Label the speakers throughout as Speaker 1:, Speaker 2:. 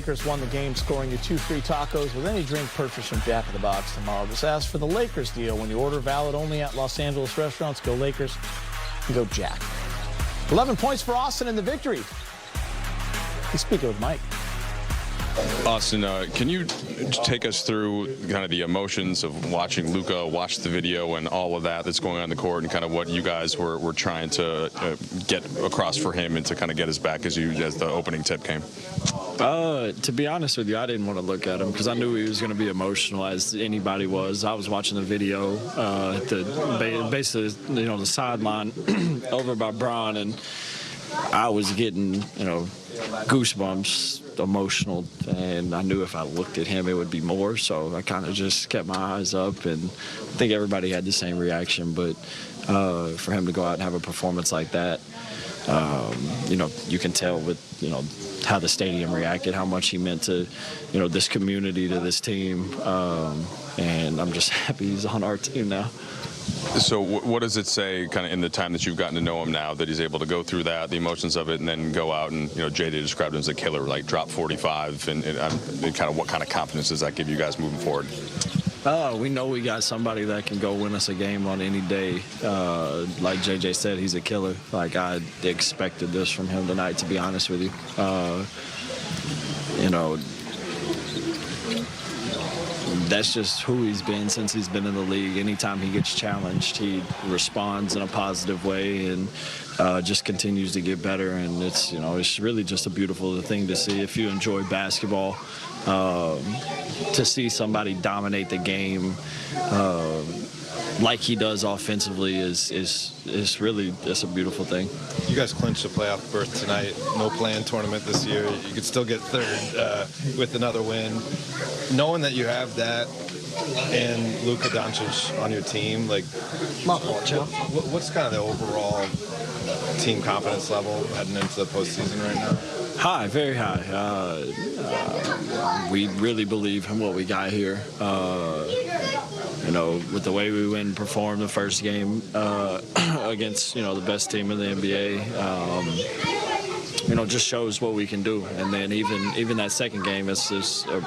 Speaker 1: Lakers won the game, scoring you 2 free tacos with any drink purchased from Jack in the Box tomorrow. Just ask for the Lakers deal when you order, valid only at Los Angeles restaurants. Go Lakers and go Jack. 11 points for Austin in the victory. He's speaking with Mike.
Speaker 2: Austin, can you take us through kind of the emotions of watching Luka, watch the video and all of that's going on in the court, and kind of what you guys were trying to get across for him and to kind of get us back as the opening tip came?
Speaker 3: To be honest with you, I didn't want to look at him because I knew he was going to be emotional, as anybody was. I was watching the video basically, the sideline over by Bron, and I was getting, goosebumps, emotional, and I knew if I looked at him it would be more, so I kind of just kept my eyes up, and I think everybody had the same reaction. But for him to go out and have a performance like that, you can tell with how the stadium reacted, how much he meant to this community, to this team, and I'm just happy he's on our team now.
Speaker 2: So what does it say kind of in the time that you've gotten to know him now, that he's able to go through that, the emotions of it, and then go out and, JD described him as a killer, like drop 45, and kind of what kind of confidence does that give you guys moving forward?
Speaker 3: We know we got somebody that can go win us a game on any day. Like JJ said, he's a killer. Like, I expected this from him tonight, to be honest with you. That's just who he's been since he's been in the league. Anytime he gets challenged, he responds in a positive way and just continues to get better. And it's really just a beautiful thing to see. If you enjoy basketball, to see somebody dominate the game like he does offensively is really a beautiful thing.
Speaker 4: You guys clinched a playoff berth tonight. No planned tournament this year. You could still get third with another win. Knowing that you have that and Luka Doncic on your team, like, what's kind of the overall team confidence level heading into the postseason right now?
Speaker 3: High, very high. We really believe in what we got here. With the way we went and performed the first game against, the best team in the NBA, just shows what we can do. And then even that second game, it's just a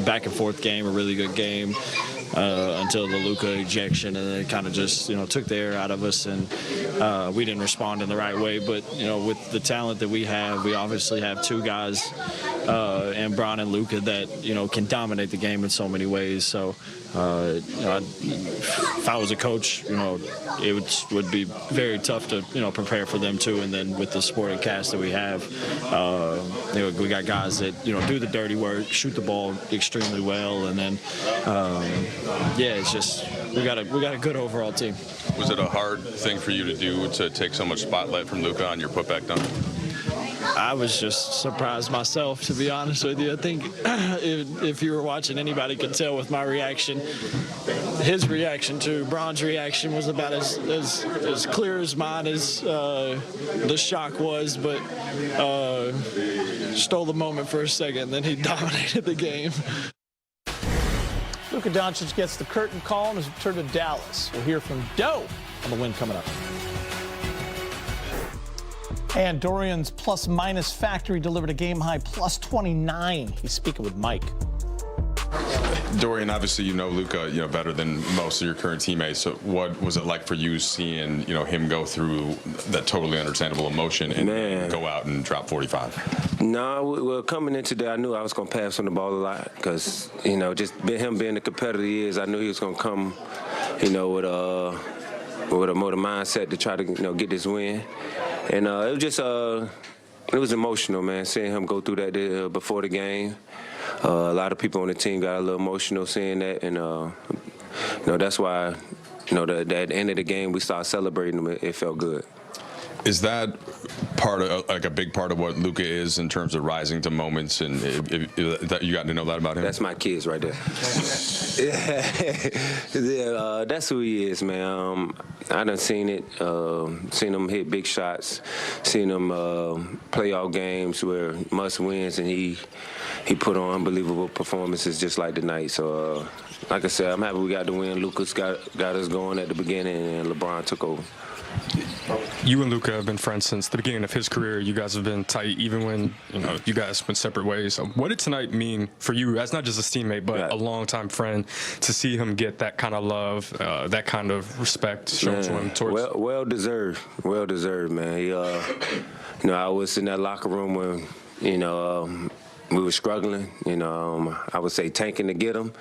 Speaker 3: back and forth game, a really good game until the Luka ejection, and then it kind of just took the air out of us, and we didn't respond in the right way. But with the talent that we have, we obviously have two guys and Bron and Luka that can dominate the game in so many ways. So if I was a coach, it would be very tough to prepare for them too. And then with the supporting cast that we have, we got guys that do the dirty work, shoot the ball extremely well, and then it's just we got a good overall team.
Speaker 2: Was it a hard thing for you to do, to take so much spotlight from Luka on your putback dunk?
Speaker 3: I was just surprised myself, to be honest with you. I think if you were watching, anybody could tell with my reaction. His reaction to Bron's reaction was about as clear as mine as the shock was, but stole the moment for a second, then he dominated the game.
Speaker 1: Luka Doncic gets the curtain call and is returned to Dallas. We'll hear from Doe on the win coming up. And Dorian's plus-minus factory delivered a game-high plus 29. He's speaking with Mike.
Speaker 2: Dorian, obviously Luka better than most of your current teammates. So what was it like for you seeing him go through that totally understandable emotion and go out and drop 45?
Speaker 5: No, well, coming in today, I knew I was going to pass on the ball a lot because just him being the competitor he is, I knew he was going to come with a motor mindset to try to get this win. And it was just it was emotional, man, seeing him go through that before the game. A lot of people on the team got a little emotional seeing that, and that's why at the end of the game we started celebrating him. It felt good.
Speaker 2: Is that part of, like, a big part of what Luka is in terms of rising to moments, and that you got to know that about him?
Speaker 5: That's my kids right there. Yeah, that's who he is, man. I done seen it, seen him hit big shots, seen him playoff games where must wins, and he put on unbelievable performances just like tonight. So, like I said, I'm happy we got the win. Lucas got us going at the beginning, and LeBron took over.
Speaker 6: You and Luka have been friends since the beginning of his career. You guys have been tight, even when you guys went separate ways. What did tonight mean for you, as not just a teammate, but a longtime friend, to see him get that kind of love, that kind of respect shown to him? Towards
Speaker 5: well deserved, man. He, I was in that locker room when we were struggling, I would say tanking to get him.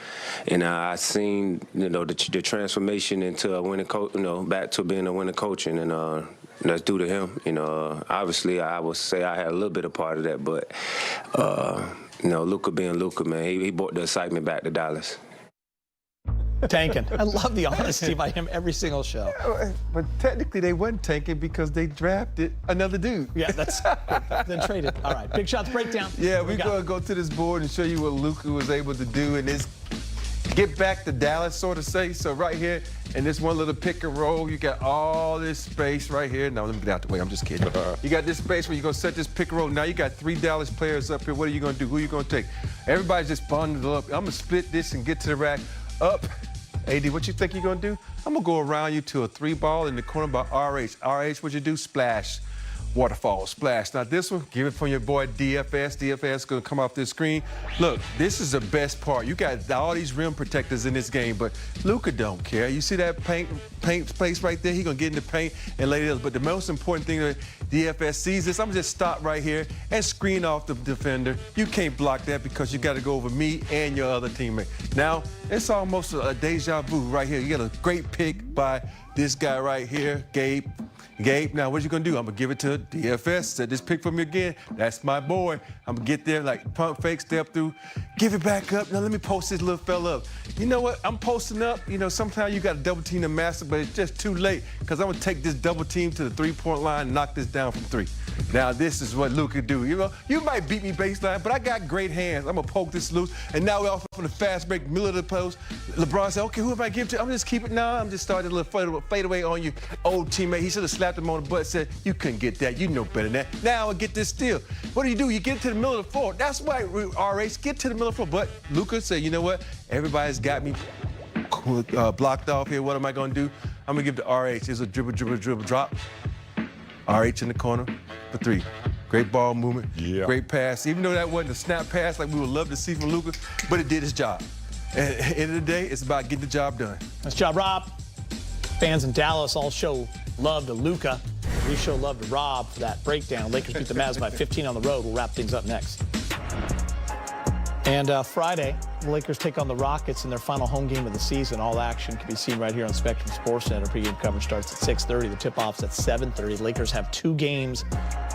Speaker 5: And I seen, the transformation into a winning coach, back to being a winning coach. And that's due to him. Obviously, I would say I had a little bit of part of that. But, Luka being Luka, man, he brought the excitement back to Dallas.
Speaker 1: Tanking. I love the honesty by him every single show.
Speaker 4: Yeah, but technically they wasn't tanking because they drafted another dude.
Speaker 1: Yeah, that's then traded. All right, Big Shots breakdown.
Speaker 4: Yeah, we're going to go to this board and show you what Luka was able to do in this get back to Dallas, sort of say. So right here, in this one little pick and roll, you got all this space right here. Now, let me get out the way. I'm just kidding. You got this space where you're going to set this pick and roll. Now you got 3 Dallas players up here. What are you going to do? Who are you going to take? Everybody's just bundled up. I'm going to split this and get to the rack. Up. AD, what you think you're going to do? I'm going to go around you to a 3-ball in the corner by RH. RH, what you do? Splash. Waterfall, splash. Now this one, give it from your boy DFS. DFS going to come off this screen. Look, this is the best part. You got all these rim protectors in this game, but Luka don't care. You see that paint space right there? He going to get in the paint and lay it up. But the most important thing that DFS sees this, I'm going to just stop right here and screen off the defender. You can't block that because you got to go over me and your other teammate. Now, it's almost a deja vu right here. You got a great pick by this guy right here, Gabe. Now what you gonna do? I'm gonna give it to DFS. Set this pick for me again. That's my boy. I'm gonna get there like pump fake, step through, give it back up. Now let me post this little fella up. You know what? I'm posting up. Sometimes you gotta double team the master, but it's just too late because I'm gonna take this double team to the 3-point line and knock this down from 3. Now this is what Luka do. You might beat me baseline, but I got great hands. I'm gonna poke this loose, and now we're off from the fast break, middle of the post. LeBron said, "Okay, who am I give to? I'm just keep it now. I'm just starting a little fadeaway on you, old teammate." He should have slapped him on the butt, said, "You couldn't get that. You know better than that." Now I get this steal. What do? You get it to the middle of the floor. That's why RH get to the middle of the floor. But Luka said, "You know what? Everybody's got me blocked off here. What am I gonna do? I'm gonna give to RH. There's a dribble, drop. RH in the corner for 3. Great ball movement, great pass. Even though that wasn't a snap pass like we would love to see from Luka, but it did his job. And at the end of the day, it's about getting the job done.
Speaker 1: Nice job, Rob. Fans in Dallas all show love to Luka. We show love to Rob for that breakdown. Lakers beat the Mavs by 15 on the road. We'll wrap things up next. And Friday, the Lakers take on the Rockets in their final home game of the season. All action can be seen right here on Spectrum SportsCenter. Pregame coverage starts at 6:30. The tip-off's at 7:30. The Lakers have 2 games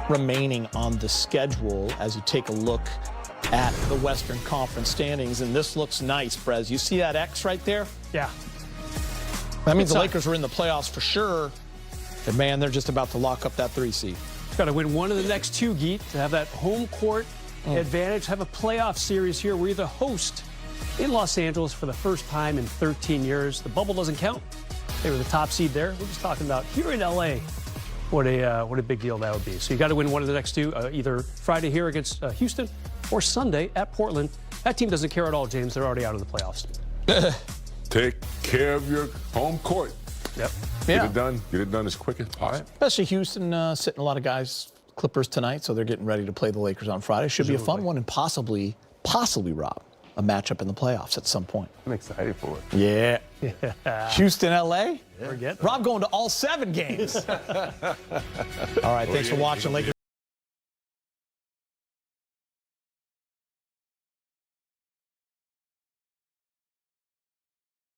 Speaker 1: remaining on the schedule as you take a look at the Western Conference standings. And this looks nice, Brez. You see that X right there?
Speaker 7: Yeah.
Speaker 1: That means the Lakers are in the playoffs for sure. And, man, they're just about to lock up that 3 seed.
Speaker 7: Got to win one of the next 2, Geet, to have that home court advantage, have a playoff series here. We're the host in Los Angeles for the first time in 13 years. The bubble doesn't count. They were the top seed there. We're just talking about here in LA. What a big deal that would be. So you got to win one of the next 2, either Friday here against Houston or Sunday at Portland. That team doesn't care at all, James. They're already out of the playoffs.
Speaker 8: Take care of your home court.
Speaker 7: Yep.
Speaker 8: Get it done as quick as possible.
Speaker 1: Especially Houston sitting a lot of guys. Clippers tonight, so they're getting ready to play the Lakers on Friday. Should be a fun one and possibly, Rob, a matchup in the playoffs at some point.
Speaker 4: I'm excited for it.
Speaker 1: Yeah. Houston, LA?
Speaker 7: Forget
Speaker 1: Rob going to all 7 games. All right, thanks for watching. Lakers.